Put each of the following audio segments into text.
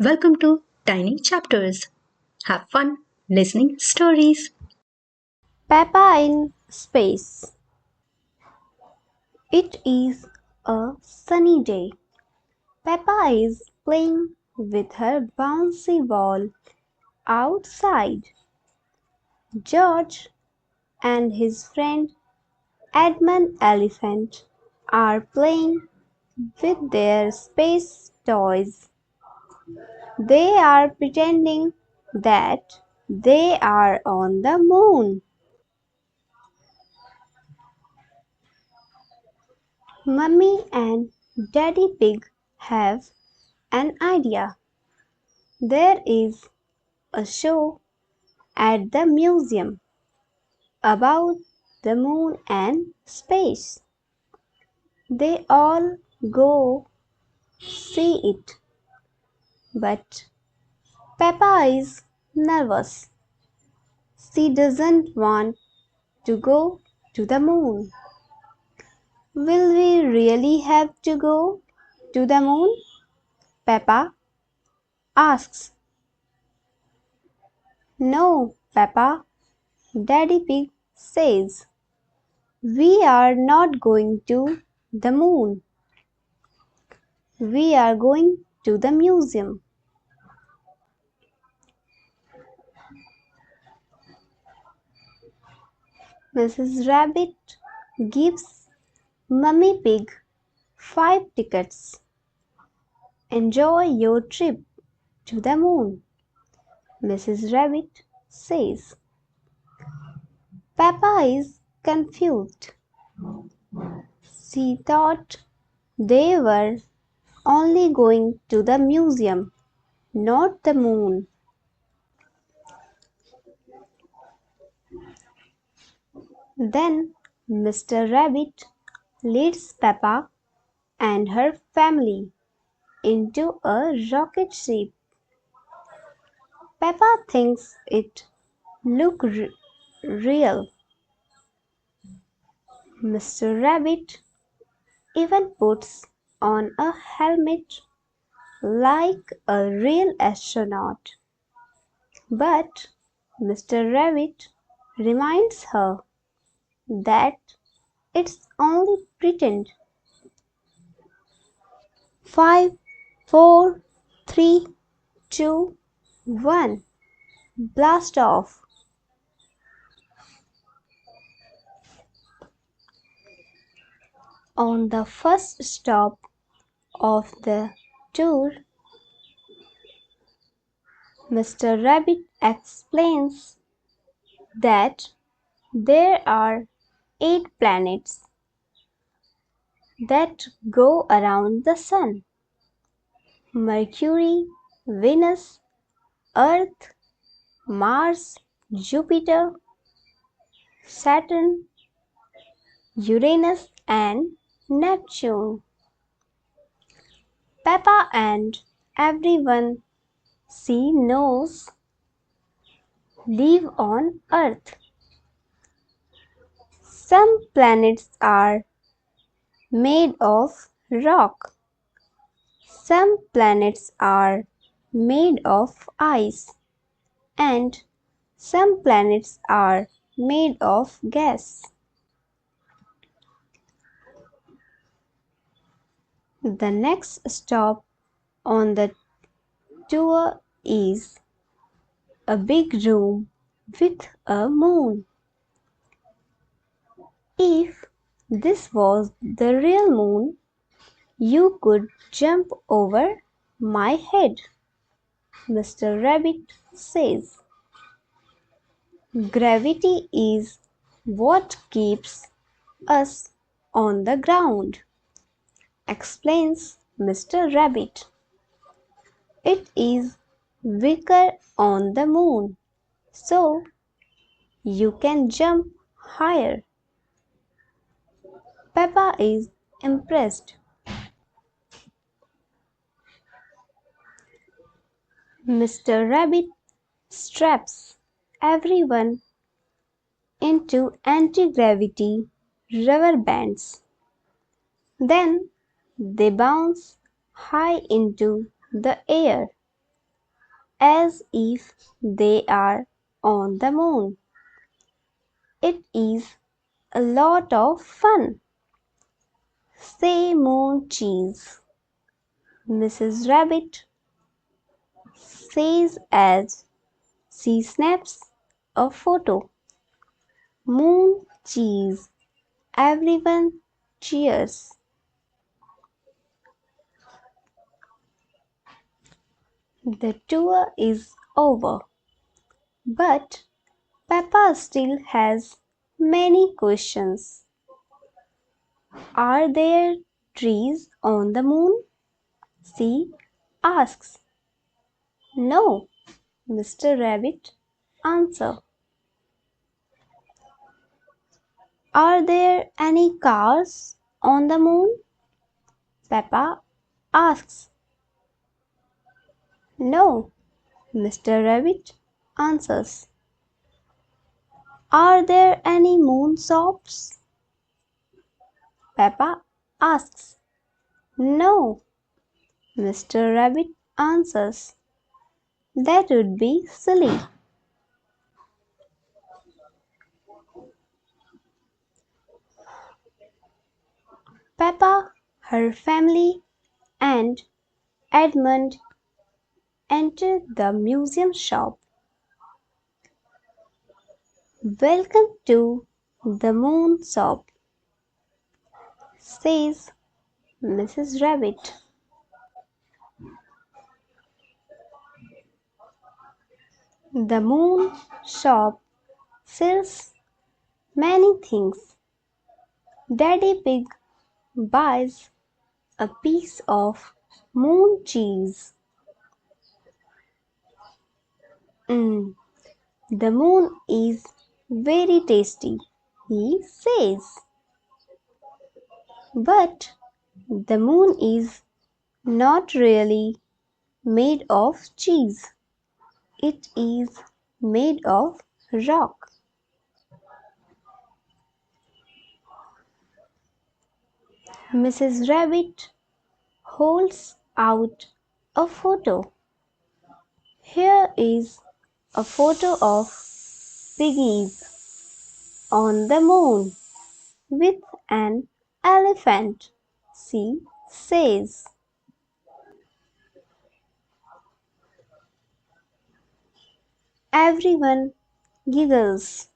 Welcome to Tiny Chapters. Have fun listening stories. Peppa in space. It is a sunny day. Peppa is playing with her bouncy ball outside. George and his friend Edmund Elephant are playing with their space toys. They are pretending that they are on the moon. Mummy and Daddy Pig have an idea. There is a show at the museum about the moon and space. They all go see it, but Peppa is nervous. She doesn't want to go to the moon. Will we really have to go to the moon? Peppa asks. No, Peppa, Daddy Pig says. We are not going to the moon. We are going to the museum. Mrs. Rabbit gives Mummy Pig 5 tickets. Enjoy your trip to the moon, Mrs. Rabbit says. Peppa is confused. She thought they were only going to the museum, not the moon. Then Mr. Rabbit leads Peppa and her family into a rocket ship. Peppa thinks it looks real. Mr. Rabbit even puts on a helmet like a real astronaut. But Mr. Rabbit reminds her that it's only pretend. 5, 4, 3, 2, 1. Blast off. On the first stop of the tour, Mr. Rabbit explains that there are 8 planets that go around the Sun: Mercury, Venus, Earth, Mars, Jupiter, Saturn, Uranus, and Neptune. Peppa and everyone she knows live on Earth. Some planets are made of rock. Some planets are made of ice, and some planets are made of gas. The next stop on the tour is a big room with a moon. If this was the real moon, you could jump over my head, Mr. Rabbit says. Gravity is what keeps us on the ground, explains Mr. Rabbit. It is weaker on the moon, so you can jump higher. Peppa is impressed. Mr. Rabbit straps everyone into anti-gravity rubber bands. Then they bounce high into the air. as if they are on the moon. It is a lot of fun. Say moon cheese, Mrs. Rabbit says as she snaps a photo. Moon cheese. Everyone cheers. The tour is over, but Peppa still has many questions. Are there trees on the moon? She asks. No, Mr. Rabbit answers. Are there any cars on the moon? Peppa asks. No, Mr. Rabbit answers. Are there any moon shops? Peppa asks. No, Mr. Rabbit answers. That would be silly. Peppa, her family, and Edmund enter the museum shop. Welcome to the moon shop, says Mrs. Rabbit. The moon shop sells many things. Daddy Pig buys a piece of moon cheese. Mm, the moon is very tasty, he says. But the moon is not really made of cheese. It is made of rock. Mrs. Rabbit holds out a photo. Here is a photo of piggies on the moon with an elephant, she says. Everyone giggles.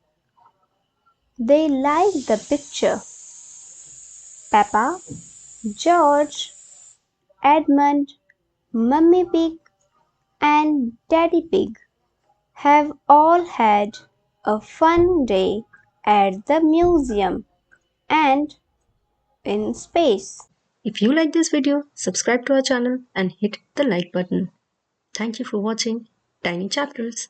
They like the picture. Peppa, George, Edmund, Mummy Pig, and Daddy Pig have all had a fun day at the museum and in space. If you like this video, subscribe to our channel and hit the like button. Thank you for watching Tiny Chapters.